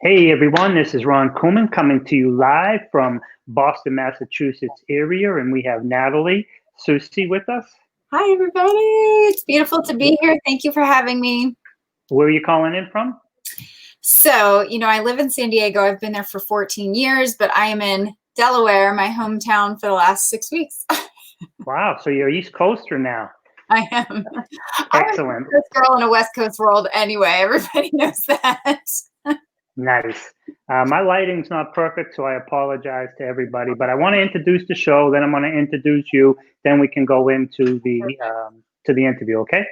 Hey everyone, this is Ron Couming coming to you live from Boston, Massachusetts area, and we have Natalie Susi with us. Hi, everybody. It's beautiful to be here. Thank you for having me. Where are you calling in from? So, I live in San Diego. I've been there for 14 years, but I am in Delaware, my hometown, for the last 6 weeks. Wow, so you're East Coaster now. I am. Excellent. I'm a West Coast girl in a West Coast world anyway. Everybody knows that. Nice. My lighting's not perfect, so I apologize to everybody, but I want to introduce the show, then I'm going to introduce you, then we can go into the interview, okay?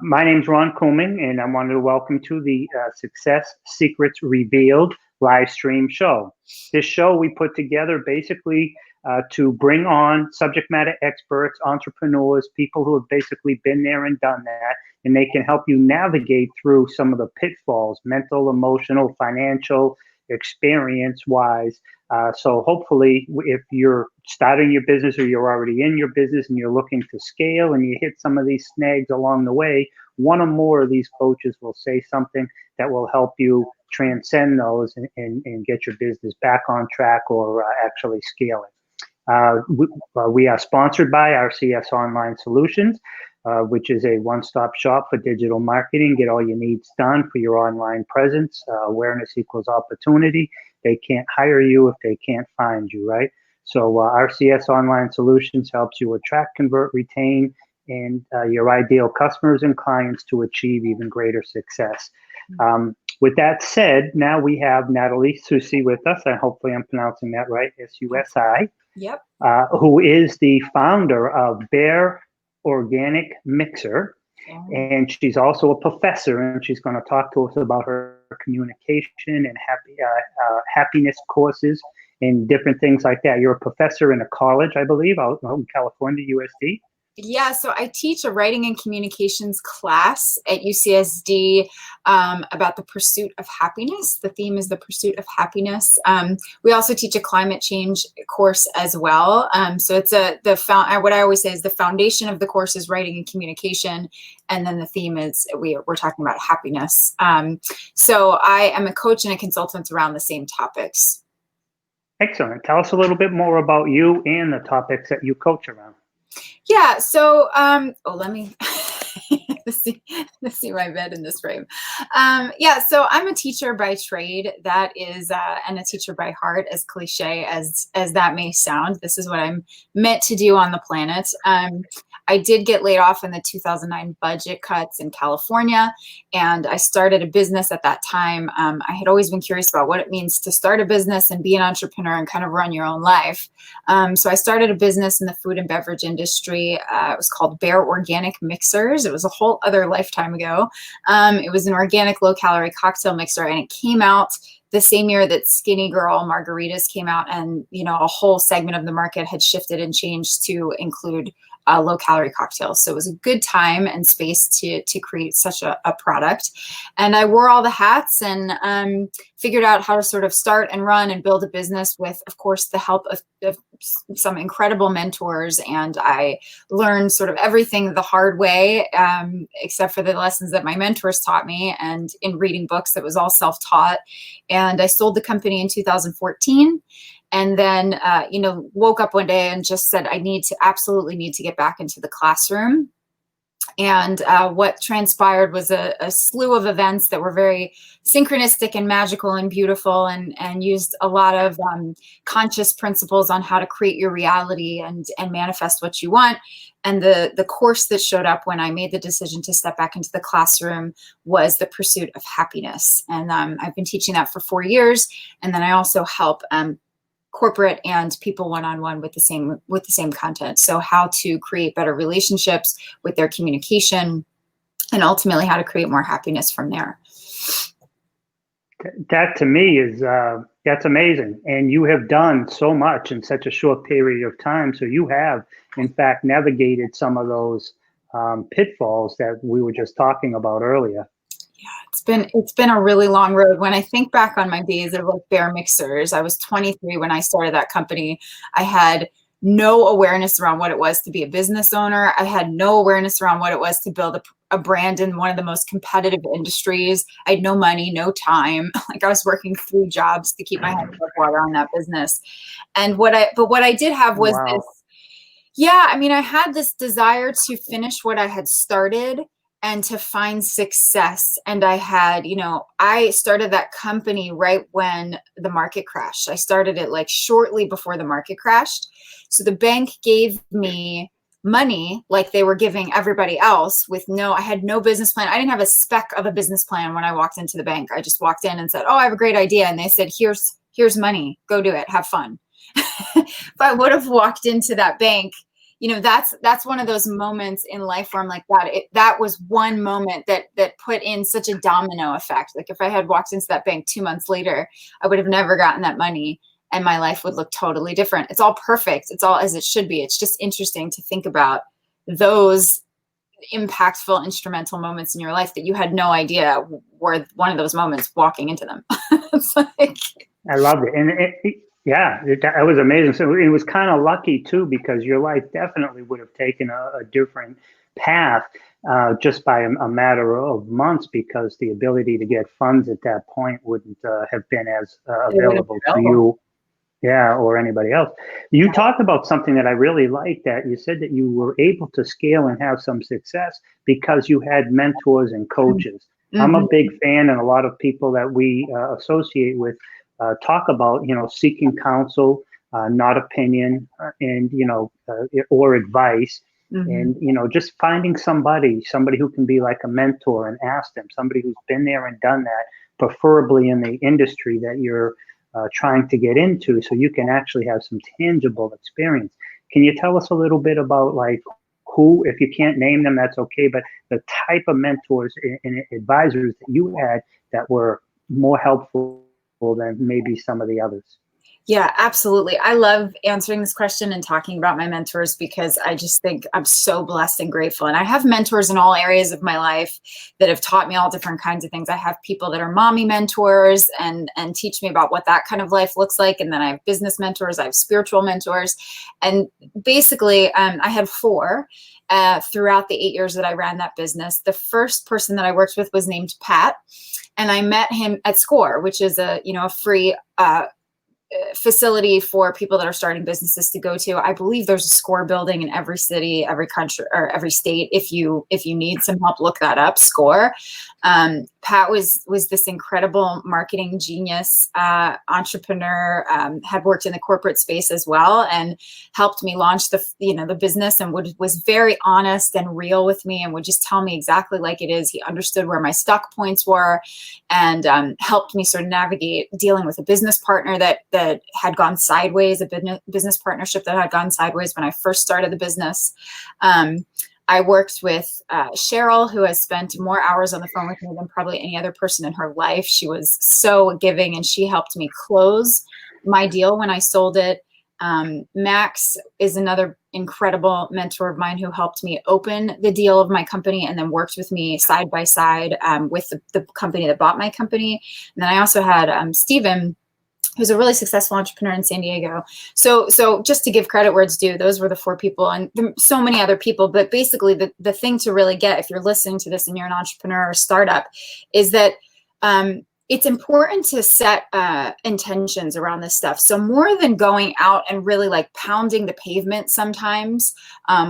My name's Ron Couming, and I wanted to welcome to the Success Secrets Revealed live stream show. This show we put together basically to bring on subject matter experts, entrepreneurs, people who have basically been there and done that, and they can help you navigate through some of the pitfalls, mental, emotional, financial, experience-wise. So hopefully, if you're starting your business or you're already in your business and you're looking to scale and you hit some of these snags along the way, one or more of these coaches will say something that will help you transcend those and get your business back on track or actually scaling. We are sponsored by RCS Online Solutions, which is a one-stop shop for digital marketing. Get all your needs done for your online presence. Awareness equals opportunity. They can't hire you if they can't find you, right? So RCS Online Solutions helps you attract, convert, retain, and your ideal customers and clients to achieve even greater success. With that said, now we have Natalie Susi with us, and hopefully I'm pronouncing that right, S-U-S-I. Yep. Who is the founder of Bare Organic Mixer. And she's also a professor, and she's going to talk to us about her communication and happiness courses and different things like that. You're a professor in a college, I believe, out in California, USD. Yeah, so I teach a writing and communications class at UCSD about the pursuit of happiness. The theme is the pursuit of happiness. We also teach a climate change course as well. So it's what I always say is the foundation of the course is writing and communication, and then the theme is we're talking about happiness. So I am a coach and a consultant around the same topics. Excellent. Tell us a little bit more about you and the topics that you coach around. Yeah, so let me let's see my bed in this frame. Yeah, so I'm a teacher by trade, that is, and a teacher by heart, as cliche as that may sound. This is what I'm meant to do on the planet. I did get laid off in the 2009 budget cuts in California, and I started a business at that time. I had always been curious about what it means to start a business and be an entrepreneur and kind of run your own life. So I started a business in the food and beverage industry. It was called Bare Organic Mixers. It was a whole other lifetime ago. It was an organic low-calorie cocktail mixer, and it came out the same year that Skinny Girl margaritas came out, and a whole segment of the market had shifted and changed to include low-calorie cocktails. So it was a good time and space to create such a product. And I wore all the hats and figured out how to sort of start and run and build a business with, of course, the help of some incredible mentors. And I learned sort of everything the hard way, except for the lessons that my mentors taught me, and in reading books that was all self-taught. And I sold the company in 2014. And then, woke up one day and just said, I absolutely need to get back into the classroom. And what transpired was a slew of events that were very synchronistic and magical and beautiful, and used a lot of conscious principles on how to create your reality and manifest what you want. And the course that showed up when I made the decision to step back into the classroom was the pursuit of happiness. And I've been teaching that for 4 years. And then I also help corporate and people one-on-one with the same content. So how to create better relationships with their communication, and ultimately how to create more happiness from there. That to me is that's amazing, and you have done so much in such a short period of time. So you have, in fact, navigated some of those pitfalls that we were just talking about earlier. Yeah, it's been a really long road. When I think back on my days of Bare Mixers, I was 23 when I started that company. I had no awareness around what it was to be a business owner. I had no awareness around what it was to build a brand in one of the most competitive industries. I had no money, no time. Like I was working 3 jobs to keep my head above water on that business. And what I did have was Wow. this, yeah, I mean, I had this desire to finish what I had started and to find success. And I had, I started that company right when the market crashed. I started it like shortly before the market crashed. So the bank gave me money like they were giving everybody else I had no business plan. I didn't have a speck of a business plan when I walked into the bank. I just walked in and said, oh, I have a great idea. And they said, here's money, go do it, have fun. If I would have walked into that bank, that's one of those moments in life where I'm like, God, that was one moment that put in such a domino effect. Like if I had walked into that bank 2 months later, I would have never gotten that money and my life would look totally different. It's all perfect. It's all as it should be. It's just interesting to think about those impactful, instrumental moments in your life that you had no idea were one of those moments walking into them. It's like, I loved it. And that was amazing. So it was kind of lucky too, because your life definitely would have taken a different path just by a matter of months, because the ability to get funds at that point wouldn't have been as available to you, or anybody else. You talked about something that I really liked, that you said that you were able to scale and have some success because you had mentors and coaches. Mm-hmm. I'm a big fan, and a lot of people that we associate with talk about, seeking counsel, not opinion, and, or advice. Mm-hmm. And, just finding somebody who can be like a mentor and ask them, somebody who's been there and done that, preferably in the industry that you're trying to get into, so you can actually have some tangible experience. Can you tell us a little bit about like who, if you can't name them, that's okay, but the type of mentors and advisors that you had that were more helpful than maybe some of the others? Yeah, absolutely. I love answering this question and talking about my mentors because I just think I'm so blessed and grateful. And I have mentors in all areas of my life that have taught me all different kinds of things. I have people that are mommy mentors and teach me about what that kind of life looks like. And then I have business mentors, I have spiritual mentors. And basically, I had 4 throughout the 8 years that I ran that business. The first person that I worked with was named Pat. And I met him at SCORE, which is a free facility for people that are starting businesses to go to. I believe there's a SCORE building in every city, every country, or every state. If you need some help, look that up, SCORE. Pat was this incredible marketing genius, entrepreneur, had worked in the corporate space as well, and helped me launch the business, and was very honest and real with me, and would just tell me exactly like it is. He understood where my stuck points were, and helped me sort of navigate dealing with a business partner that had gone sideways, a business partnership that had gone sideways when I first started the business. I worked with Cheryl, who has spent more hours on the phone with me than probably any other person in her life. She was so giving, and she helped me close my deal when I sold it. Max is another incredible mentor of mine who helped me open the deal of my company, and then worked with me side by side with the company that bought my company. And then I also had Stephen, who's a really successful entrepreneur in San Diego. So just to give credit where it's due, those were the 4 people, and so many other people. But basically the thing to really get, if you're listening to this and you're an entrepreneur or startup, is that it's important to set intentions around this stuff. So more than going out and really like pounding the pavement sometimes,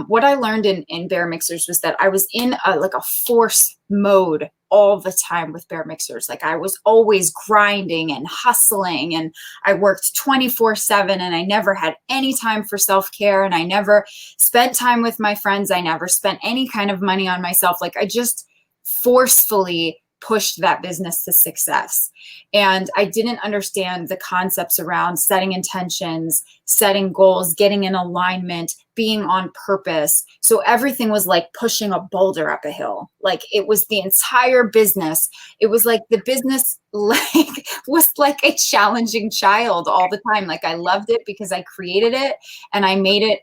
what I learned in Bare Mixers was that I was in a force mode all the time with Bare Mixers. Like I was always grinding and hustling, and I worked 24/7, and I never had any time for self-care, and I never spent time with my friends. I never spent any kind of money on myself. Like I just forcefully pushed that business to success. And I didn't understand the concepts around setting intentions, setting goals, getting in alignment, being on purpose. So everything was like pushing a boulder up a hill. Like it was the entire business. It was like the business was like a challenging child all the time. Like I loved it because I created it and I made it,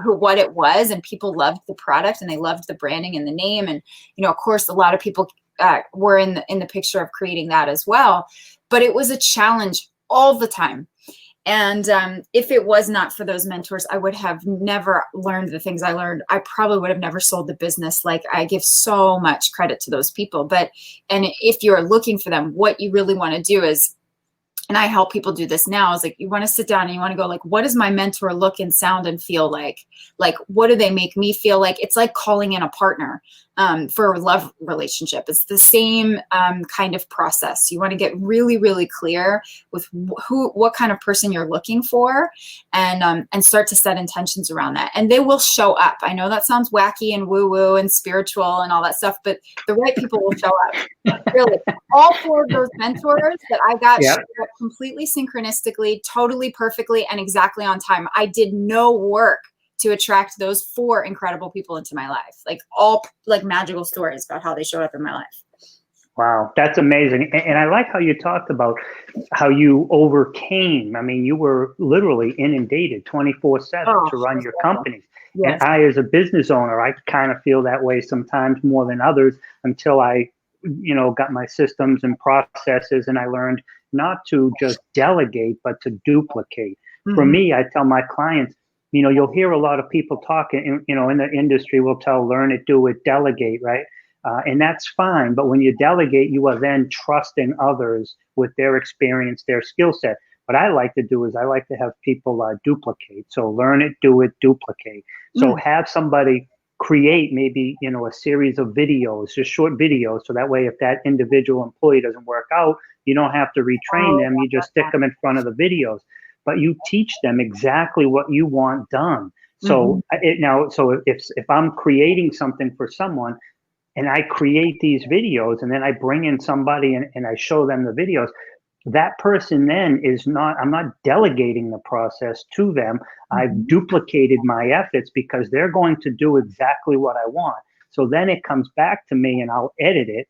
what it was, and people loved the product and they loved the branding and the name. And, of course, a lot of people were in the picture of creating that as well. But it was a challenge all the time. And if it was not for those mentors, I would have never learned the things I learned. I probably would have never sold the business. Like, I give so much credit to those people. And if you're looking for them, what you really want to do is, and I help people do this now, is like, you want to sit down and you want to go like, what does my mentor look and sound and feel like? Like, what do they make me feel like? It's like calling in a partner for a love relationship. It's the same kind of process. You want to get really, really clear with what kind of person you're looking for, and start to set intentions around that. And they will show up. I know that sounds wacky and woo-woo and spiritual and all that stuff, but the right people will show up. Really, all 4 of those mentors that I got showed up completely synchronistically, totally perfectly, and exactly on time. I did no work to attract those 4 incredible people into my life, like all like magical stories about how they showed up in my life. Wow, that's amazing. And I like how you talked about how you overcame. I mean, you were literally inundated 24/7 to run your companies. Yes. And I, as a business owner, I kind of feel that way sometimes more than others, until I, got my systems and processes, and I learned not to just delegate, but to duplicate. Mm-hmm. For me, I tell my clients, you'll hear a lot of people talking, in the industry, will tell, learn it, do it, delegate, right? And that's fine. But when you delegate, you are then trusting others with their experience, their skill set. What I like to do is I like to have people duplicate. So learn it, do it, duplicate. So have somebody create maybe, a series of videos, just short videos. So that way, if that individual employee doesn't work out, you don't have to retrain them. You just stick them in front of the videos. But you teach them exactly what you want done. So if I'm creating something for someone, and I create these videos, and then I bring in somebody and I show them the videos, that person then I'm not delegating the process to them. I've duplicated my efforts, because they're going to do exactly what I want. So then it comes back to me, and I'll edit it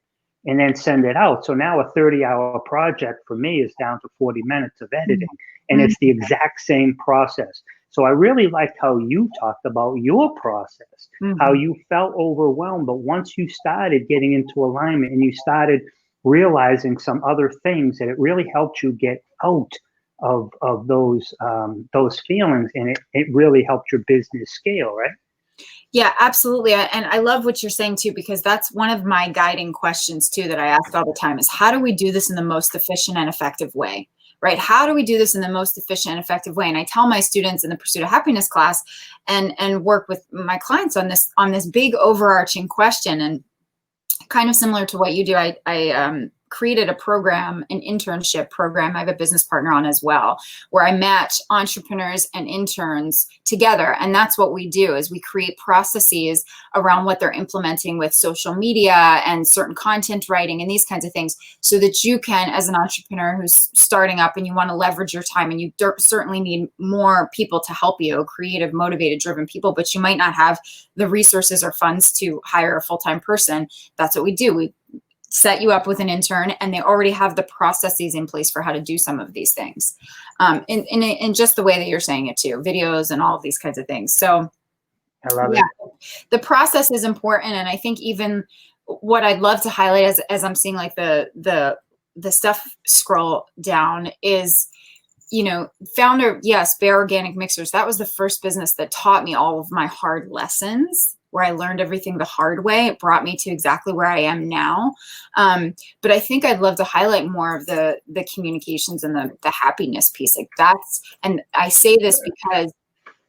and then send it out. So now a 30-hour project for me is down to 40 minutes of editing. And it's the exact same process. So I really liked how you talked about your process, how you felt overwhelmed. But once you started getting into alignment and you started realizing some other things, that it really helped you get out of those feelings, and it really helped your business scale, right? Yeah, absolutely. And I love what you're saying too, because that's one of my guiding questions too, that I ask all the time, is how do we do this in the most efficient and effective way? Right? How do we do this in the most efficient and effective way? And I tell my students in the Pursuit of Happiness class, and work with my clients on this big overarching question. And kind of similar to what you do, I created a program, an internship program. I have a business partner on as well, where I match entrepreneurs and interns together. And that's what we do, is we create processes around what they're implementing with social media and certain content writing and these kinds of things, so that you can, as an entrepreneur who's starting up and you want to leverage your time, and you certainly need more people to help you, creative, motivated, driven people, but you might not have the resources or funds to hire a full-time person. That's what we do. We set you up with an intern, and they already have the processes in place for how to do some of these things, in just the way that you're saying it too, videos and all of these kinds of things. So I love it. The process is important. And I think even what I'd love to highlight as I'm seeing like the stuff scroll down is, founder, yes, Bare Organic Mixers. That was the first business that taught me all of my hard lessons, where I learned everything the hard way. It brought me to exactly where I am now. But I think I'd love to highlight more of the communications and the happiness piece. Like and I say this because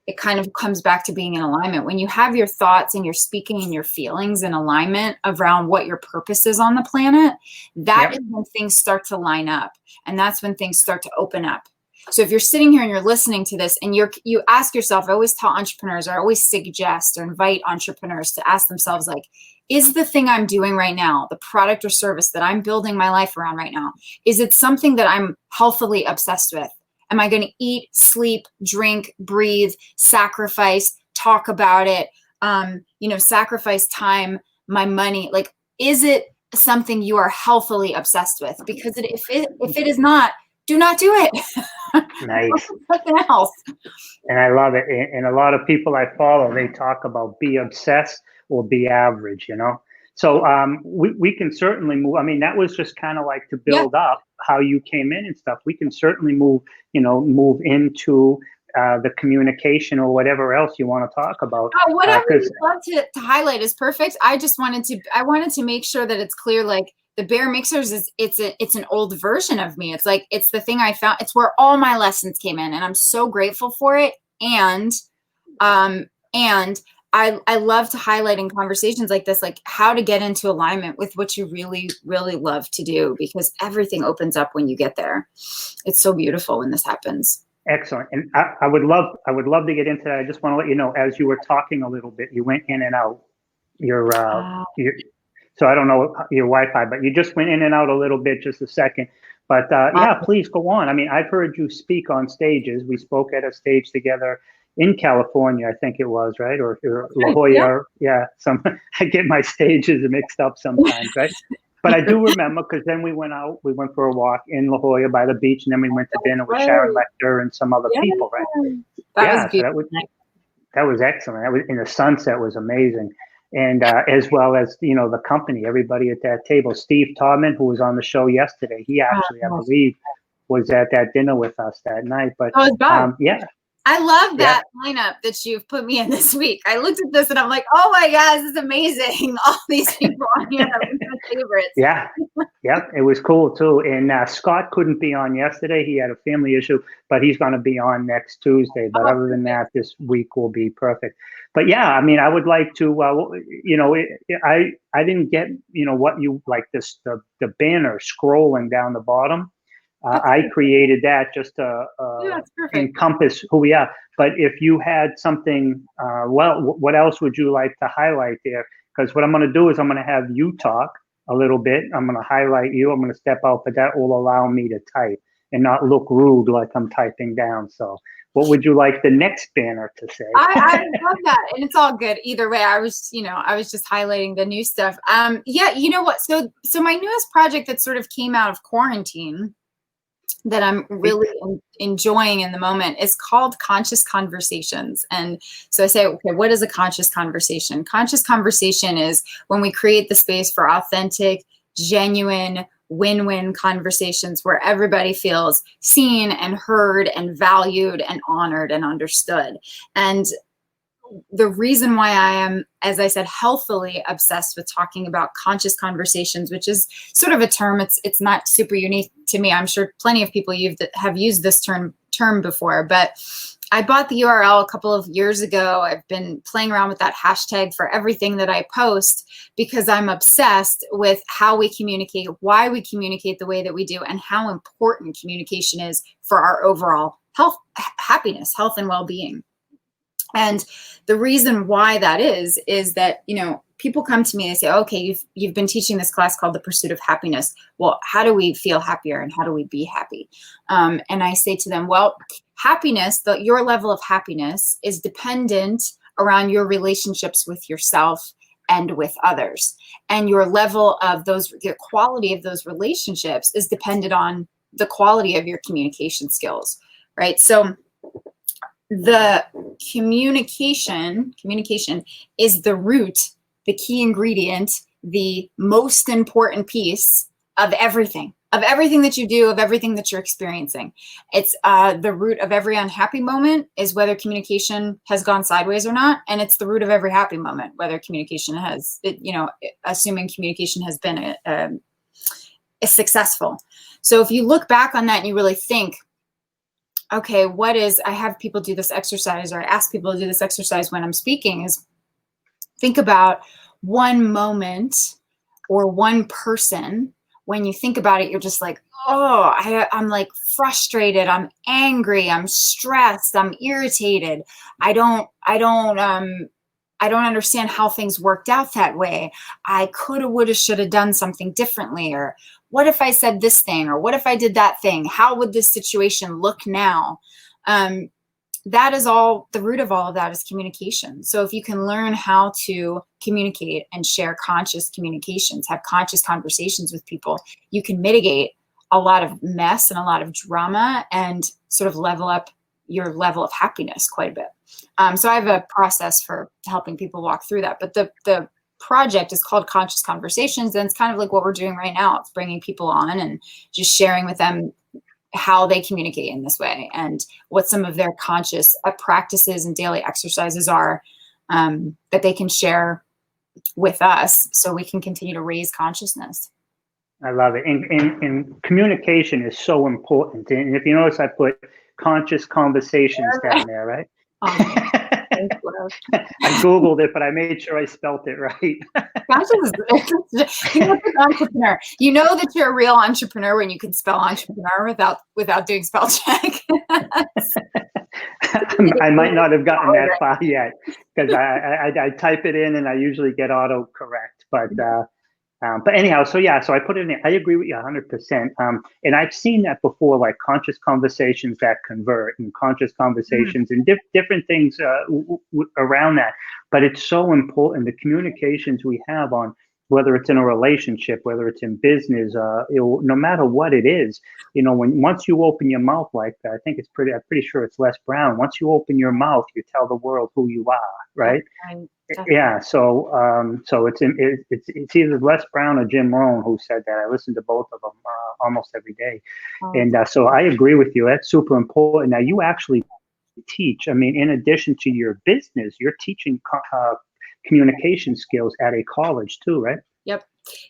it kind of comes back to being in alignment. When you have your thoughts and your speaking and your feelings in alignment around what your purpose is on the planet, that is when things start to line up. And that's when things start to open up. So if you're sitting here and you're listening to this, and you ask yourself, I always tell entrepreneurs, or I always suggest or invite entrepreneurs to ask themselves, like, is the thing I'm doing right now, the product or service that I'm building my life around right now, is it something that I'm healthily obsessed with? Am I going to eat, sleep, drink, breathe, sacrifice, talk about it, sacrifice time, my money? Like, is it something you are healthily obsessed with? Because if it is not, do not do it. Nice. Something else. And I love it. And a lot of people I follow, they talk about be obsessed or be average, So we can certainly move. I mean, that was just kind of like to build up how you came in and stuff. We can certainly move into the communication or whatever else you want to talk about. Whatever you love to highlight is perfect. I wanted to make sure that it's clear, like the Bare Mixers it's an old version of me. It's like, it's the thing I found. It's where all my lessons came in, and I'm so grateful for it. And I love to highlight in conversations like this, like how to get into alignment with what you really, really love to do, because everything opens up when you get there. It's so beautiful when this happens. Excellent. And I would love to get into that. I just want to let you know, as you were talking a little bit, you went in and out your so I don't know your Wi-Fi, but you just went in and out a little bit, just a second. But yeah, please go on. I mean, I've heard you speak on stages. We spoke at a stage together in California, I think it was, right? Or La Jolla. Yeah. I get my stages mixed up sometimes, right? But I do remember, because then we went for a walk in La Jolla by the beach, and then we went to dinner with Sharon Lecter and some other people, right? That was excellent. That was in the sunset, was amazing. And as well as, the company, everybody at that table. Steve Todman, who was on the show yesterday, he actually, I believe, was at that dinner with us that night. But yeah. I love that lineup that you've put me in this week. I looked at this and I'm like, oh my gosh, this is amazing. All these people on here are my favorites. Yeah, it was cool too. And Scott couldn't be on yesterday. He had a family issue, but he's going to be on next Tuesday. But other than that, this week will be perfect. But yeah, I mean, I would like to, I didn't get, what you like the banner scrolling down the bottom. I created that just to encompass who we are. But if you had something, what else would you like to highlight there? Because what I'm going to do is I'm going to have you talk a little bit. I'm going to highlight you. I'm going to step out, but that will allow me to type and not look rude like I'm typing down. So what would you like the next banner to say? I love that. And it's all good. Either way, I was just highlighting the new stuff. Yeah, you know what? So my newest project that sort of came out of quarantine that I'm really enjoying in the moment is called Conscious Conversations. And so I say, okay, what is a conscious conversation? Conscious conversation is when we create the space for authentic, genuine, win-win conversations where everybody feels seen and heard and valued and honored and understood. And the reason why I am, as I said, healthily obsessed with talking about conscious conversations, which is sort of a term, it's not super unique to me. I'm sure plenty of people have used this term before, but I bought the URL a couple of years ago. I've been playing around with that hashtag for everything that I post because I'm obsessed with how we communicate, why we communicate the way that we do, and how important communication is for our overall health, happiness, health, and well-being. And the reason why that is that, people come to me and they say, okay, you've been teaching this class called The Pursuit of Happiness. Well, how do we feel happier and how do we be happy? And I say to them, well, happiness, your level of happiness is dependent around your relationships with yourself and with others. And your level of the quality of those relationships is dependent on the quality of your communication skills, right? So the communication is the root, the key ingredient, the most important piece of everything that you do, of everything that you're experiencing. It's the root of every unhappy moment is whether communication has gone sideways or not. And it's the root of every happy moment, whether communication has, assuming communication has been a successful. So if you look back on that and you really think, okay, I have people do this exercise, or I ask people to do this exercise when I'm speaking, is think about one moment or one person. When you think about it, you're just like, oh, I'm like frustrated. I'm angry. I'm stressed. I'm irritated. I don't understand how things worked out that way. I coulda, woulda, shoulda done something differently. Or what if I said this thing? Or what if I did that thing? How would this situation look now? That is all, the root of all of that is communication. So if you can learn how to communicate and share conscious communications, have conscious conversations with people, you can mitigate a lot of mess and a lot of drama and sort of level up your level of happiness quite a bit. So I have a process for helping people walk through that. But the project is called Conscious Conversations, and it's kind of like what we're doing right now. It's bringing people on and just sharing with them how they communicate in this way and what some of their conscious practices and daily exercises are that they can share with us so we can continue to raise consciousness. I love it. And communication is so important. And if you notice, I put conscious conversations down there, right? I Googled it, but I made sure I spelt it right. You're an entrepreneur. You know that you're a real entrepreneur when you can spell entrepreneur without doing spell check. I might not have gotten that far yet because I type it in and I usually get auto correct. But anyhow, so I put it in there. I agree with you 100%. And I've seen that before, like conscious conversations that convert and conscious conversations and different things around that. But it's so important, the communications we have on, whether it's in a relationship, whether it's in business, no matter what it is, once you open your mouth like that, I'm pretty sure it's Les Brown. Once you open your mouth, you tell the world who you are, right? Yeah. So it's either Les Brown or Jim Rohn who said that. I listen to both of them almost every day. And so I agree with you. That's super important. Now you actually teach, in addition to your business, you're teaching communication skills at a college too, right? Yep.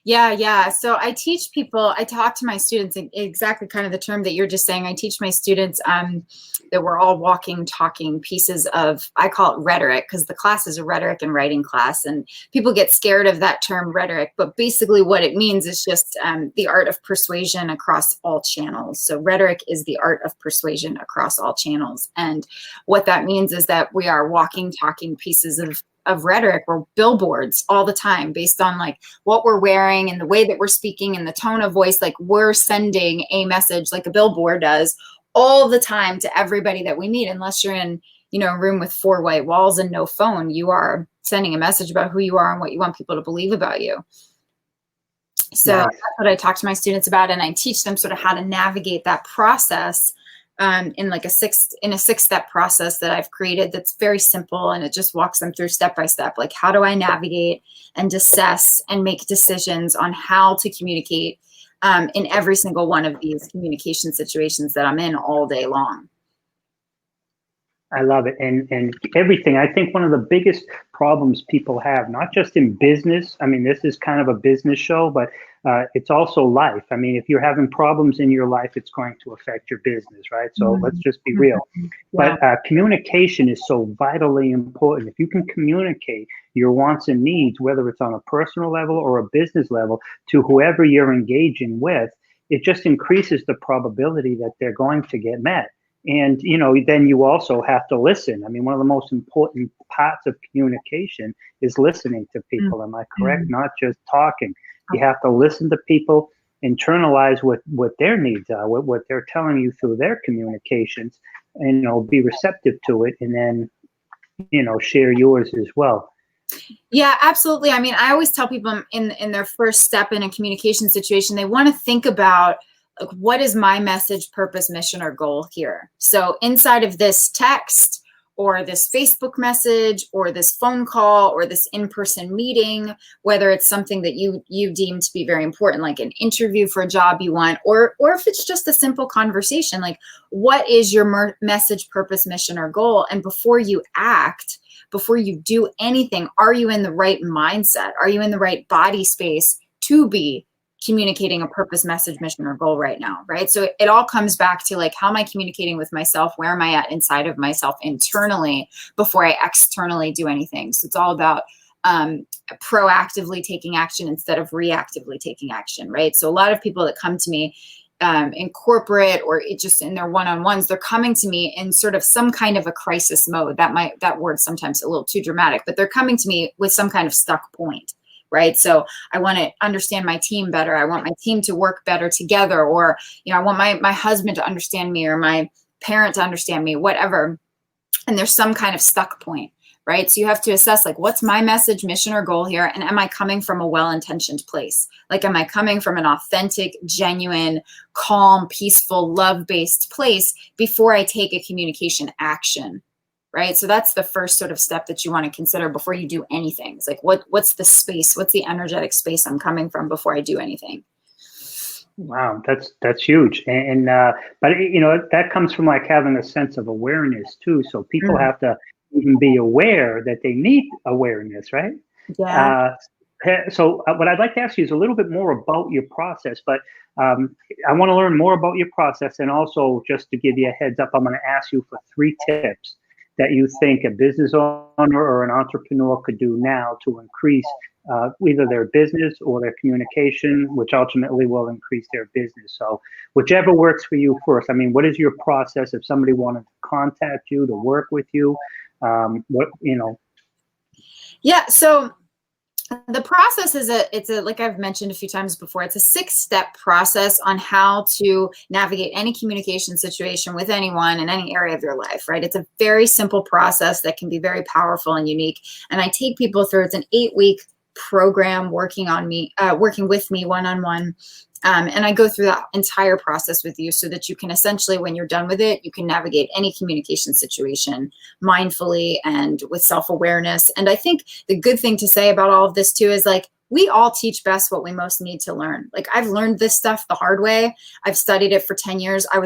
Yeah. So I teach people, I talk to my students exactly kind of the term that you're just saying. I teach my students that we're all walking, talking pieces of, I call it rhetoric, because the class is a rhetoric and writing class, and people get scared of that term rhetoric, but basically what it means is just the art of persuasion across all channels. So rhetoric is the art of persuasion across all channels. And what that means is that we are walking, talking pieces of rhetoric. We're billboards all the time based on like what we're wearing and the way that we're speaking and the tone of voice. Like we're sending a message like a billboard does all the time to everybody that we meet. Unless you're in, a room with 4 white walls and no phone, you are sending a message about who you are and what you want people to believe about you. So That's what I talk to my students about. And I teach them sort of how to navigate that process in a 6-step process that I've created that's very simple, and it just walks them through step by step. Like, how do I navigate and assess and make decisions on how to communicate in every single one of these communication situations that I'm in all day long? I love it. And everything. I think one of the biggest problems people have, not just in business, this is kind of a business show, but it's also life. If you're having problems in your life, it's going to affect your business, right? So let's just be real. Yeah. But communication is so vitally important. If you can communicate your wants and needs, whether it's on a personal level or a business level, to whoever you're engaging with, it just increases the probability that they're going to get met. And, then you also have to listen. One of the most important parts of communication is listening to people. Am I correct? Not just talking. You have to listen to people, internalize what their needs are, what they're telling you through their communications, and, be receptive to it, and then, share yours as well. Yeah, absolutely. I always tell people in their first step in a communication situation, they want to think about, like, what is my message, purpose, mission, or goal here? So inside of this text or this Facebook message or this phone call or this in-person meeting, whether it's something that you deem to be very important, like an interview for a job you want, or if it's just a simple conversation, like, what is your message, purpose, mission, or goal? And before you act, before you do anything, are you in the right mindset? Are you in the right body space to be communicating a purpose, message, mission, or goal right now, right? So it all comes back to, like, how am I communicating with myself? Where am I at inside of myself internally before I externally do anything? So it's all about proactively taking action instead of reactively taking action, right? So a lot of people that come to me in corporate or just in their one-on-ones, they're coming to me in sort of some kind of a crisis mode. That word's sometimes a little too dramatic, but they're coming to me with some kind of stuck point. Right. So I want to understand my team better. I want my team to work better together, or, I want my husband to understand me, or my parent to understand me, whatever. And there's some kind of stuck point, right? So you have to assess, like, what's my message, mission, or goal here? And am I coming from a well-intentioned place? Like, am I coming from an authentic, genuine, calm, peaceful, love-based place before I take a communication action? right? So that's the first sort of step that you want to consider before you do anything. It's like, what's the space? What's the energetic space I'm coming from before I do anything? Wow, that's huge. But that comes from like having a sense of awareness too. So people have to even be aware that they need awareness, right? Yeah. So what I'd like to ask you is a little bit more about your process, but I want to learn more about your process. And also, just to give you a heads up, I'm going to ask you for 3 tips that you think a business owner or an entrepreneur could do now to increase either their business or their communication, which ultimately will increase their business. So whichever works for you first. I mean, what is your process if somebody wanted to contact you to work with you? Yeah. So the process is like I've mentioned a few times before, it's a 6-step process on how to navigate any communication situation with anyone in any area of your life, right? It's a very simple process that can be very powerful and unique. And I take people through, it's an 8-week program working with me one-on-one. And I go through that entire process with you so that you can essentially, when you're done with it, you can navigate any communication situation mindfully and with self-awareness. And I think the good thing to say about all of this too is like, we all teach best what we most need to learn. Like I've learned this stuff the hard way. I've studied it for 10 years. I'm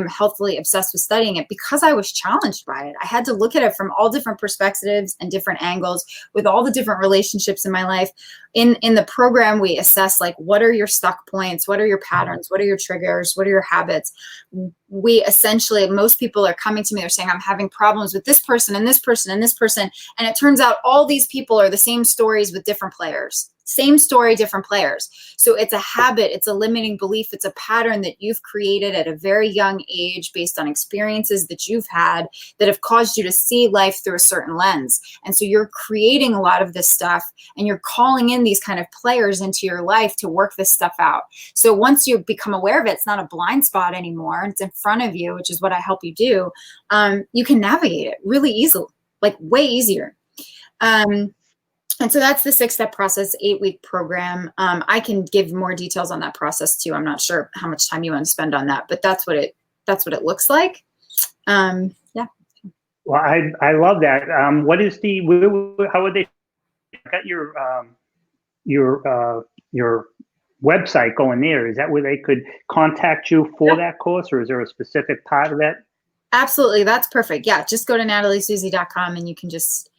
healthfully obsessed with studying it because I was challenged by it. I had to look at it from all different perspectives and different angles with all the different relationships in my life. In the program, we assess like, what are your stuck points? What are your patterns? What are your triggers? What are your habits? We essentially, most people are coming to me, they're saying, I'm having problems with this person and this person and this person. And it turns out all these people are the same stories with different players. Same story, different players. So it's a habit, it's a limiting belief, it's a pattern that you've created at a very young age based on experiences that you've had that have caused you to see life through a certain lens. And so you're creating a lot of this stuff and you're calling in these kind of players into your life to work this stuff out. So once you become aware of it, it's not a blind spot anymore. It's in front of you, which is what I help you do. You can navigate it really easily, like way easier. And so that's the 6-step process, 8-week program. I can give more details on that process too. I'm not sure how much time you want to spend on that, but that's what it looks like. Yeah. Well, I love that. What is how would they got your website going there? Is that where they could contact you for that course, or is there a specific part of that? Absolutely. That's perfect. Yeah. Just go to nataliesusi.com and you can just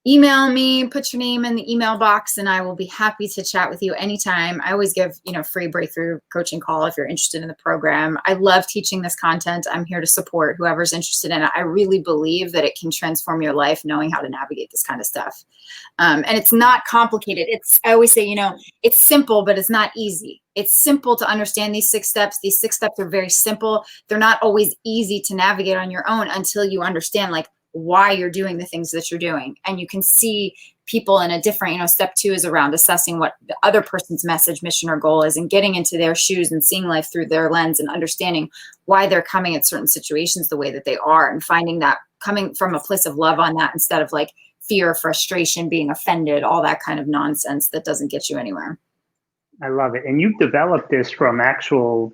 email me, put your name in the email box, and I will be happy to chat with you anytime. I always give, free breakthrough coaching call if you're interested in the program. I love teaching this content. I'm here to support whoever's interested in it. I really believe that it can transform your life knowing how to navigate this kind of stuff. And it's not complicated. I always say, it's simple, but it's not easy. It's simple to understand these 6 steps. These 6 steps are very simple. They're not always easy to navigate on your own until you understand like why you're doing the things that you're doing. And you can see people in a different, step 2 is around assessing what the other person's message, mission, or goal is and getting into their shoes and seeing life through their lens and understanding why they're coming at certain situations the way that they are and finding that coming from a place of love on that instead of like fear, frustration, being offended, all that kind of nonsense that doesn't get you anywhere. I love it. And you've developed this from actual,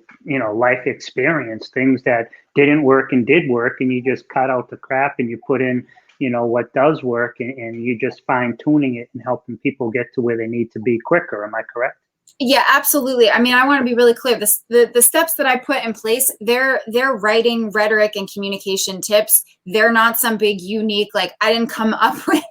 life experience, things that didn't work and did work, and you just cut out the crap and you put in, what does work, and you just fine tuning it and helping people get to where they need to be quicker. Am I correct? Yeah, absolutely. I mean, I want to be really clear. The steps that I put in place, they're writing, rhetoric, and communication tips. They're not some big unique, like I didn't come up with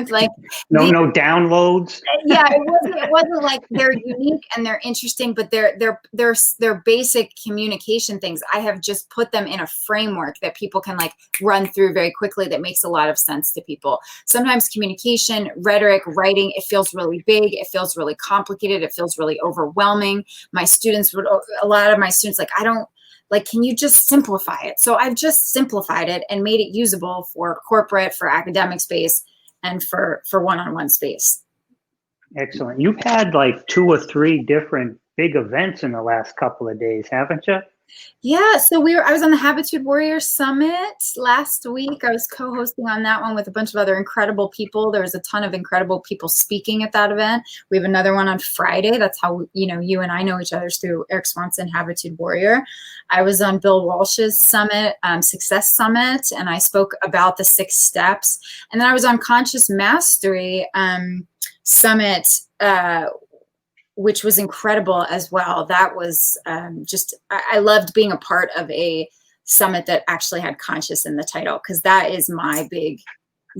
like no downloads. Yeah, it wasn't like they're unique and they're interesting, but they're basic communication things. I have just put them in a framework that people can like run through very quickly that makes a lot of sense to people. Sometimes communication, rhetoric, writing, it feels really big, it feels really complicated, it feels really overwhelming. A lot of my students can you just simplify it? So I've just simplified it and made it usable for corporate, for academic space, and for one-on-one space. Excellent. You've had like 2 or 3 different big events in the last couple of days, haven't you? Yeah, so I was on the Habitude Warrior Summit last week. I was co-hosting on that one with a bunch of other incredible people. There was a ton of incredible people speaking at that event. We have another one on Friday. That's how, you and I know each other, through Eric Swanson, Habitude Warrior. I was on Bill Walsh's summit, Success Summit, and I spoke about the 6 steps. And then I was on Conscious Mastery Summit, which was incredible as well. That was I loved being a part of a summit that actually had conscious in the title, because that is my big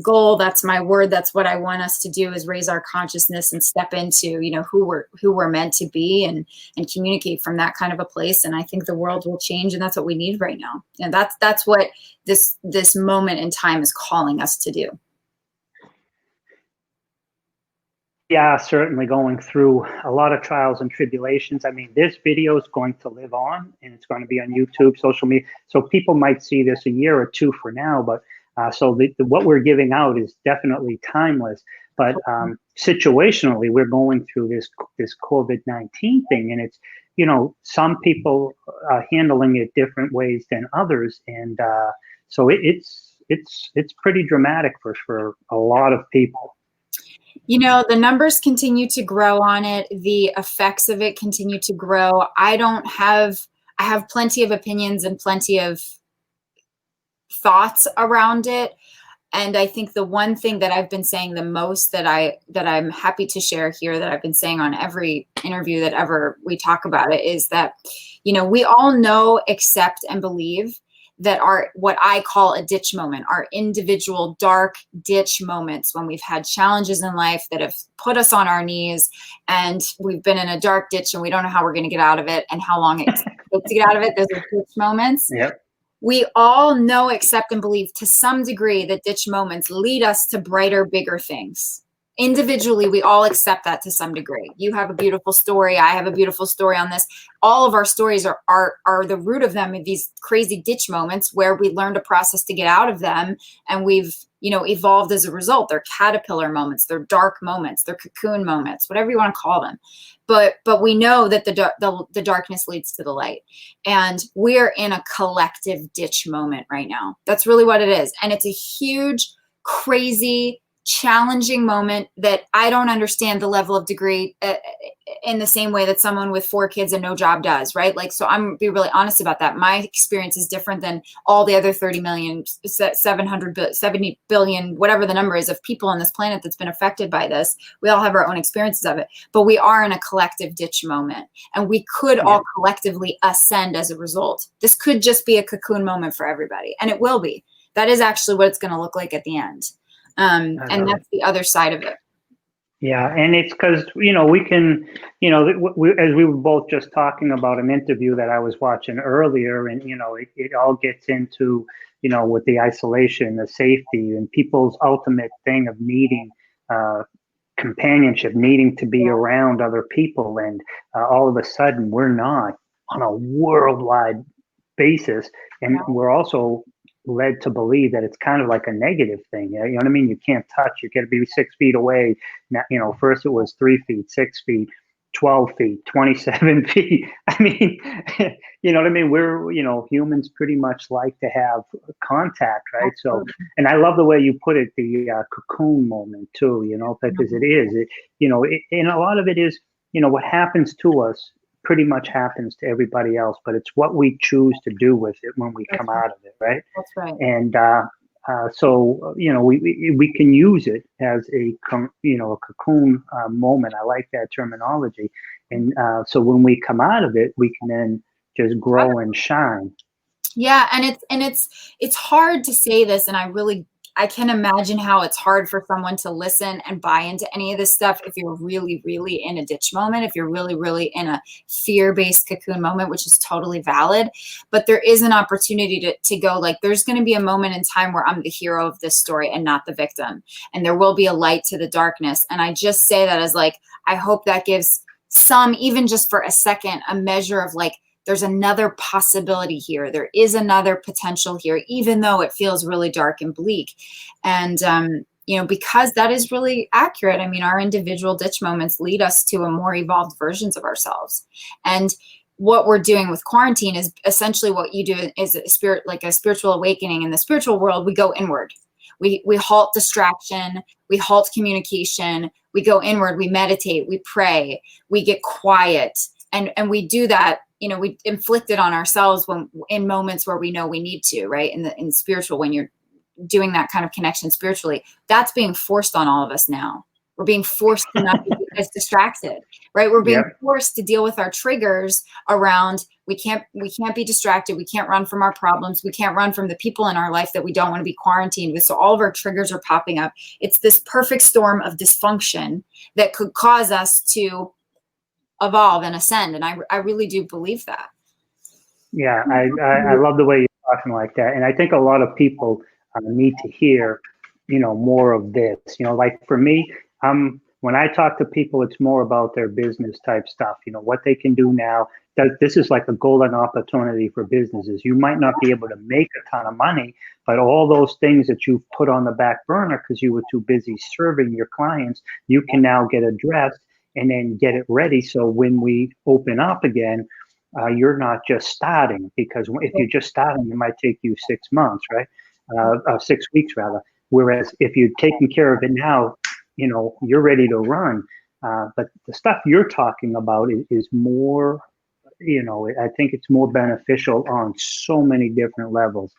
goal. That's my word. That's what I want us to do, is raise our consciousness and step into, who we're meant to be, and communicate from that kind of a place. And I think the world will change, and that's what we need right now. And that's what this moment in time is calling us to do. Yeah, certainly going through a lot of trials and tribulations. I mean, this video is going to live on, and it's going to be on YouTube, social media. So people might see this a year or two from now, but what we're giving out is definitely timeless. But situationally, we're going through this COVID-19 thing, and it's, some people are handling it different ways than others, and so it's pretty dramatic for a lot of people. The numbers continue to grow on it. The effects of it continue to grow. I have plenty of opinions and plenty of thoughts around it. And I think the one thing that I've been saying the most, that I'm happy to share here, that I've been saying on every interview that ever we talk about it, is that, we all know, accept, and believe that are what I call a ditch moment, our individual dark ditch moments, when we've had challenges in life that have put us on our knees, and we've been in a dark ditch and we don't know how we're going to get out of it and how long it takes to get out of it. Those are ditch moments. Yep. We all know, accept, and believe to some degree that ditch moments lead us to brighter, bigger things. Individually, we all accept that to some degree. You have a beautiful story. I have a beautiful story on this. All of our stories are the root of them, these crazy ditch moments where we learned a process to get out of them, and we've evolved as a result. They're caterpillar moments, they're dark moments, they're cocoon moments, whatever you want to call them. But we know that the darkness leads to the light, and we're in a collective ditch moment right now. That's really what it is, and it's a huge, crazy, challenging moment that I don't understand the level of degree in the same way that someone with 4 kids and no job does, right? Like, so I'm gonna be really honest about that. My experience is different than all the other 30 million, 70 billion, whatever the number is, of people on this planet that's been affected by this. We all have our own experiences of it, but we are in a collective ditch moment, and we could all collectively ascend as a result. This could just be a cocoon moment for everybody, and it will be. That is actually what it's going to look like at the end. And that's the other side of it. Yeah, and it's because, we can, as we were both just talking about an interview that I was watching earlier, and, it all gets into, with the isolation, the safety, and people's ultimate thing of needing companionship, needing to be around other people. And all of a sudden, we're not on a worldwide basis. And we're also led to believe that it's kind of like a negative thing. You know what I mean? You can't touch. You got to be 6 feet away. Now, first it was 3 feet, 6 feet, 12 feet, 27 feet. I mean, you know what I mean? We're, humans pretty much like to have contact, right? So, and I love the way you put it, the cocoon moment too, because it is, and a lot of it is, what happens to us pretty much happens to everybody else, but it's what we choose to do with it when we come out of it, right? That's right. And so we can use it as a cocoon moment. I like that terminology. And so when we come out of it, we can then just grow and shine. Yeah, and it's hard to say this, and I can imagine how it's hard for someone to listen and buy into any of this stuff if you're really, really in a ditch moment, if you're really, really in a fear-based cocoon moment, which is totally valid. But there is an opportunity to go, like, there's going to be a moment in time where I'm the hero of this story and not the victim. And there will be a light to the darkness. And I just say that as, like, I hope that gives some, even just for a second, a measure of, like, there's another possibility here. There is another potential here, even though it feels really dark and bleak. And, because that is really accurate. I mean, our individual ditch moments lead us to a more evolved versions of ourselves. And what we're doing with quarantine is essentially what you do is a spirit, like a spiritual awakening. In the spiritual world, we go inward. We halt distraction. We halt communication. We go inward. We meditate. We pray. We get quiet. And we do that, you know, we inflict it on ourselves when in moments where we know we need to, right? In spiritual, when you're doing that kind of connection spiritually, that's being forced on all of us now. We're being forced to not be as distracted, right? We're being forced to deal with our triggers around, we can't be distracted. We can't run from our problems. We can't run from the people in our life that we don't want to be quarantined with. So all of our triggers are popping up. It's this perfect storm of dysfunction that could cause us to evolve and ascend. And I really do believe that. Yeah, I love the way you're talking like that. And I think a lot of people need to hear, you know, more of this. You know, like for me, when I talk to people, it's more about their business type stuff, you know, what they can do now. This is like a golden opportunity for businesses. You might not be able to make a ton of money, but all those things that you've put on the back burner because you were too busy serving your clients, you can now get addressed and then get it ready. So when we open up again, you're not just starting, because if you're just starting, it might take you 6 months, right? 6 weeks rather. Whereas if you're taking care of it now, you know, you're ready to run. But the stuff you're talking about is more, you know, I think it's more beneficial on so many different levels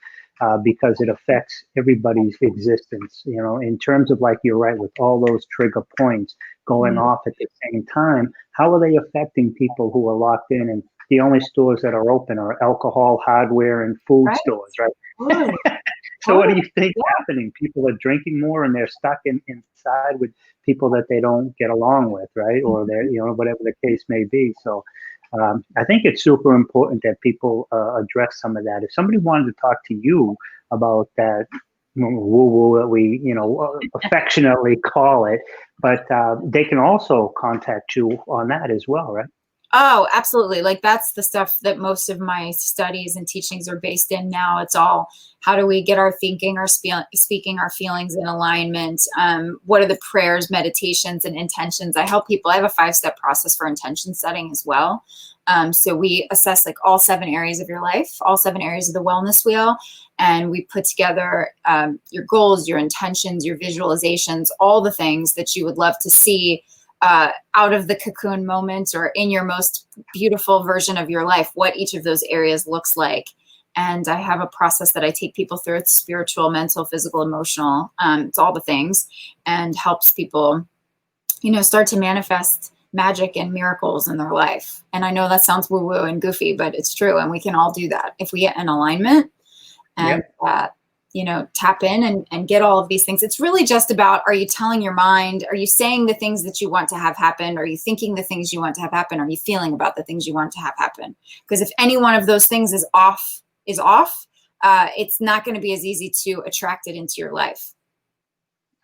because it affects everybody's existence, you know, in terms of, like, you're right, with all those trigger points going off at the same time. How are they affecting people who are locked in? And the only stores that are open are alcohol, hardware, and food stores, right? So what do you think is happening? People are drinking more and they're stuck inside with people that they don't get along with, right? Or they're, you know, whatever the case may be. So I think it's super important that people address some of that. If somebody wanted to talk to you about that woo-woo that we, you know, affectionately call it, but they can also contact you on that as well, right? Oh, absolutely. Like, that's the stuff that most of my studies and teachings are based in now. It's all, how do we get our thinking, our speaking, our feelings in alignment? What are the prayers, meditations, and intentions? I help people. I have a 5-step process for intention setting as well. So we assess like all 7 areas of your life, all 7 areas of the wellness wheel. And we put together your goals, your intentions, your visualizations, all the things that you would love to see out of the cocoon moment or in your most beautiful version of your life, what each of those areas looks like. And I have a process that I take people through. It's spiritual, mental, physical, emotional. It's all the things, and helps people, you know, start to manifest magic and miracles in their life. And I know that sounds woo-woo and goofy, but it's true. And we can all do that if we get in alignment and you know, tap in and get all of these things. It's really just about, are you telling your mind, are you saying the things that you want to have happen? Are you thinking the things you want to have happen? Are you feeling about the things you want to have happen? Because if any one of those things is off, it's not going to be as easy to attract it into your life.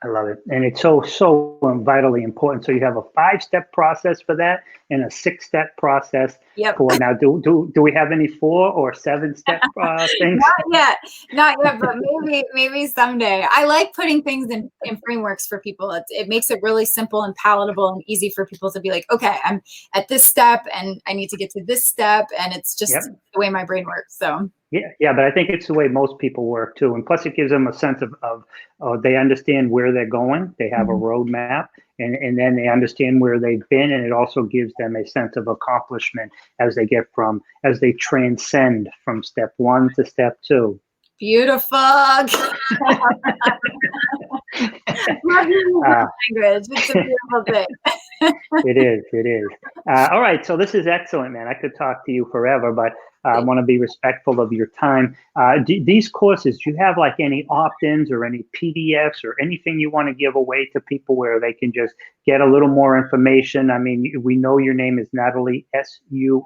I love it. And it's so vitally important. So you have a 5-step process for that and a 6-step process for, now, do we have any 4 or 7-step things? Not yet, but maybe someday. I like putting things in frameworks for people. It makes it really simple and palatable and easy for people to be like, okay, I'm at this step and I need to get to this step. And it's just the way my brain works. So Yeah, but I think it's the way most people work too. And plus it gives them a sense of they understand where they're going. They have a roadmap, and then they understand where they've been. And it also gives them a sense of accomplishment as they transcend from step 1 to step 2. Beautiful. Language. It's a beautiful thing. It is. All right. So this is excellent, man. I could talk to you forever, but I want to be respectful of your time. These courses, do you have like any opt-ins or any PDFs or anything you want to give away to people where they can just get a little more information? I mean, we know your name is Natalie, Susi.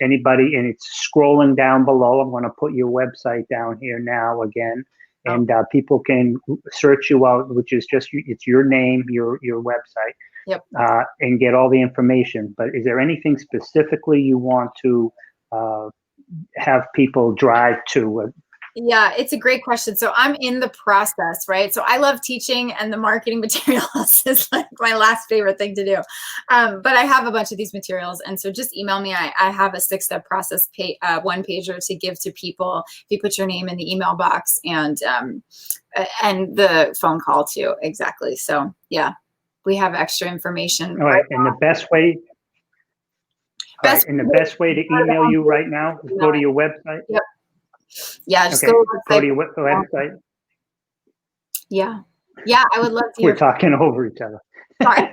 Anybody, and it's scrolling down below. I'm going to put your website down here now again. And people can search you out, which is just, it's your name, your website, and get all the information. But is there anything specifically you want to have people drive to? Yeah, it's a great question. So I'm in the process, right? So I love teaching, and the marketing materials is like my last favorite thing to do. But I have a bunch of these materials. And so just email me. I have a 6-step process one pager to give to people. If you put your name in the email box and the phone call too. Exactly. So yeah, we have extra information. All right. And the best way, the best way to email you right now is go to your website. Yep. Yeah, just Okay. go to your website. Yeah. Yeah, I would love to We're hear. talking over each other. Sorry.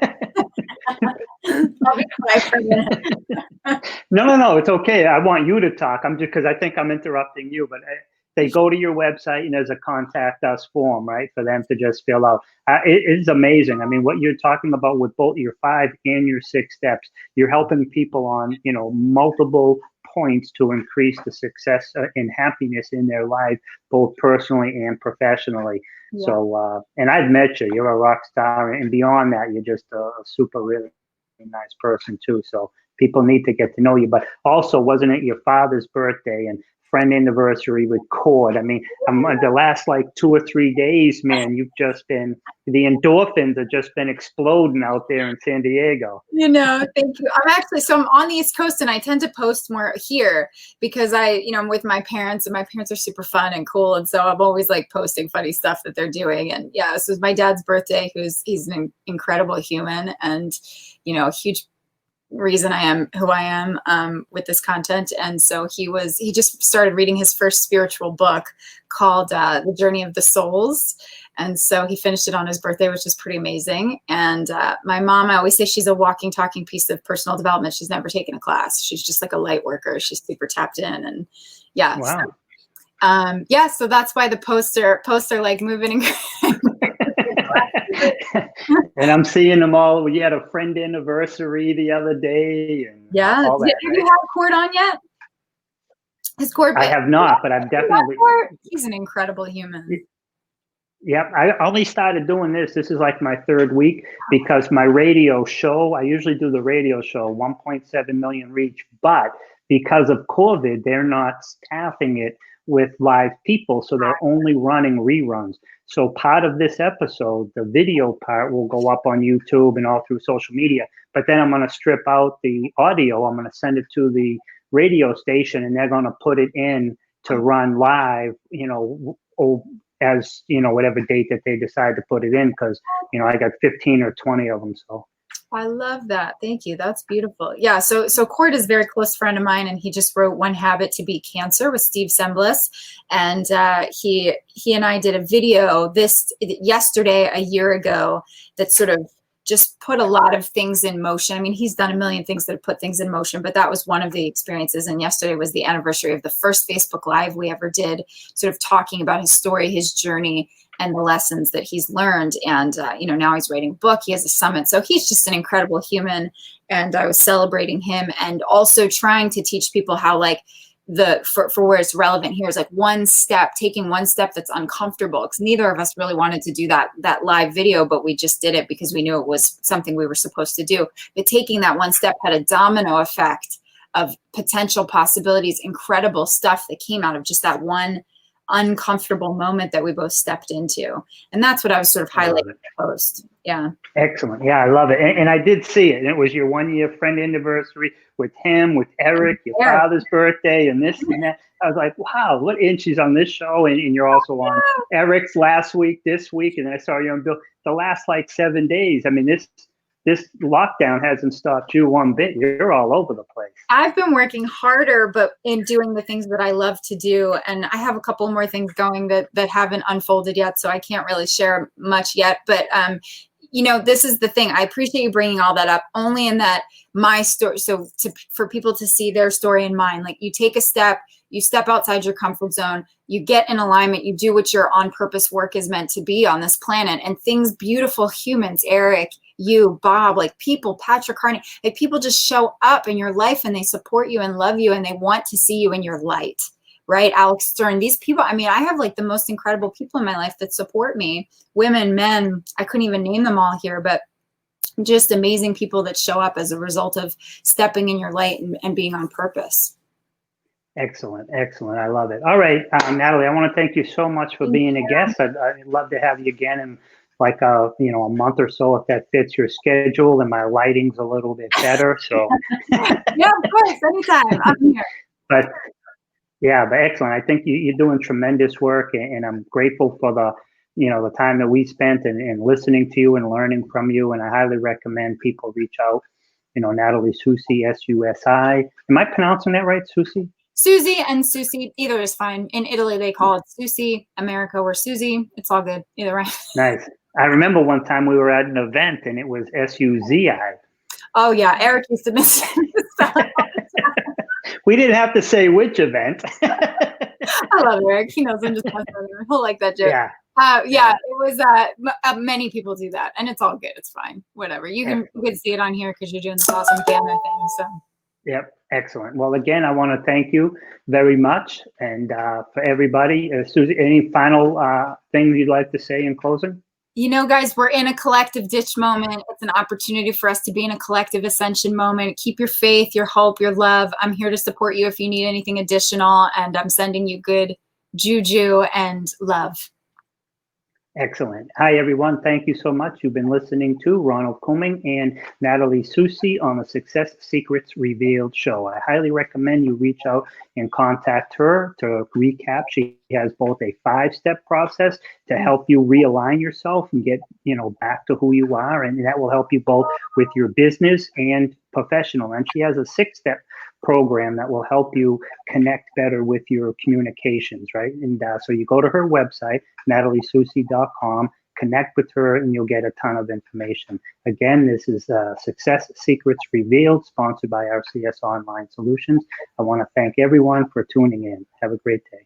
I'll be quiet for a minute. No, it's okay. I want you to talk. I'm just because I think I'm interrupting you, but they go to your website and there's a contact us form, right, for them to just fill out. It is amazing. I mean, what you're talking about with both your 5 and your 6 steps, you're helping people on, multiple points to increase the success and happiness in their life, both personally and professionally. Yeah. So, and I've met you. You're a rock star, and beyond that, you're just a super really nice person too. So people need to get to know you. But also, wasn't it your father's birthday and friend anniversary with Cord? I mean, the last like 2 or 3 days, man, you've just been, the endorphins have just been exploding out there in San Diego. Thank you. I'm on the East Coast, and I tend to post more here because I'm with my parents, and my parents are super fun and cool. And so I'm always like posting funny stuff that they're doing. And yeah, this was my dad's birthday, he's an incredible human, and, a huge reason I am who I am with this content. And so he just started reading his first spiritual book called The Journey of the Souls. And so he finished it on his birthday, which is pretty amazing. And my mom, I always say she's a walking, talking piece of personal development. She's never taken a class. She's just like a light worker. She's super tapped in. And yeah. Wow. So that's why the posts are like moving and and I'm seeing them all. We had a friend anniversary the other day. And all that, have you had Cord on yet? His Cord? I have not, but I've definitely. He's an incredible human. Yep. I only started doing this. This is like my 3rd week because my radio show, I usually do the radio show, 1.7 million reach, but because of COVID, they're not staffing it with live people. So they're only running reruns. So part of this episode, the video part, will go up on YouTube and all through social media. But then I'm going to strip out the audio. I'm going to send it to the radio station, and they're going to put it in to run live, as, whatever date that they decide to put it in. Because, I got 15 or 20 of them. So. I love that. Thank you. That's beautiful. Yeah. So Cord is a very close friend of mine, and he just wrote One Habit to Beat Cancer with Steve Semblis. And he and I did a video yesterday, a year ago, that sort of just put a lot of things in motion. I mean, he's done a million things that have put things in motion, but that was one of the experiences. And yesterday was the anniversary of the first Facebook Live we ever did, sort of talking about his story, his journey, and the lessons that he's learned. And, now he's writing a book. He has a summit. So he's just an incredible human. And I was celebrating him, and also trying to teach people how, like, for where it's relevant here is like taking one step that's uncomfortable, because neither of us really wanted to do that live video, but we just did it because we knew it was something we were supposed to do. But taking that one step had a domino effect of potential possibilities, incredible stuff that came out of just that one uncomfortable moment that we both stepped into. And that's what I was sort of highlighting in the post. Yeah. Excellent. Yeah, I love it. And I did see it. And it was your 1-year friend anniversary with him, with Eric, your father's birthday, and this and that. I was like, wow, and she's on this show, and you're also on Eric's last week, this week, and I saw you on Bill the last like 7 days. I mean, this lockdown hasn't stopped you one bit. You're all over the place. I've been working harder, but in doing the things that I love to do. And I have a couple more things going that haven't unfolded yet, so I can't really share much yet. But, this is the thing. I appreciate you bringing all that up, only in that my story. So for people to see their story and mine, like, you take a step, you step outside your comfort zone, you get in alignment, you do what your on purpose work is meant to be on this planet, and things, beautiful humans, Eric, you, Bob, like people, Patrick Carney, like people just show up in your life, and they support you and love you, and they want to see you in your light, right? Alex Stern, these people, I mean, I have like the most incredible people in my life that support me, women, men, I couldn't even name them all here, but just amazing people that show up as a result of stepping in your light and being on purpose. Excellent, excellent. I love it. All right, Natalie, I want to thank you so much for being a guest. I'd love to have you again in like a month or so if that fits your schedule and my lighting's a little bit better. So Yeah, of course, anytime. I'm here. but yeah, but excellent. I think you're doing tremendous work, and I'm grateful for the time that we spent and listening to you and learning from you. And I highly recommend people reach out. Natalie Susi, Susi. Am I pronouncing that right, Susi? Susie and Susi, either is fine. In Italy, they call it Susi. America, we're Susie. It's all good, either way. Nice. I remember one time we were at an event and it was Suzi. Oh yeah, Eric used to miss. We didn't have to say which event. I love Eric. He knows I'm just messing with him. He'll like that joke. Yeah. Yeah, it was. Many people do that, and it's all good. It's fine. Whatever. You can see it on here because you're doing this awesome camera thing. So. Yep. Excellent. Well, again, I want to thank you very much, and for everybody, Susie, any final things you'd like to say in closing? Guys, we're in a collective ditch moment. It's an opportunity for us to be in a collective ascension moment. Keep your faith, your hope, your love. I'm here to support you if you need anything additional, and I'm sending you good juju and love. Excellent. Hi, everyone. Thank you so much. You've been listening to Ronald Couming and Natalie Susi on the Success Secrets Revealed show. I highly recommend you reach out and contact her to recap. She has both a 5-step process to help you realign yourself and get, back to who you are. And that will help you both with your business and professional. And she has a 6-step program that will help you connect better with your communications, right? And so you go to her website, nataliesusi.com, connect with her, and you'll get a ton of information. Again, this is Success Secrets Revealed, sponsored by RCS Online Solutions. I want to thank everyone for tuning in. Have a great day.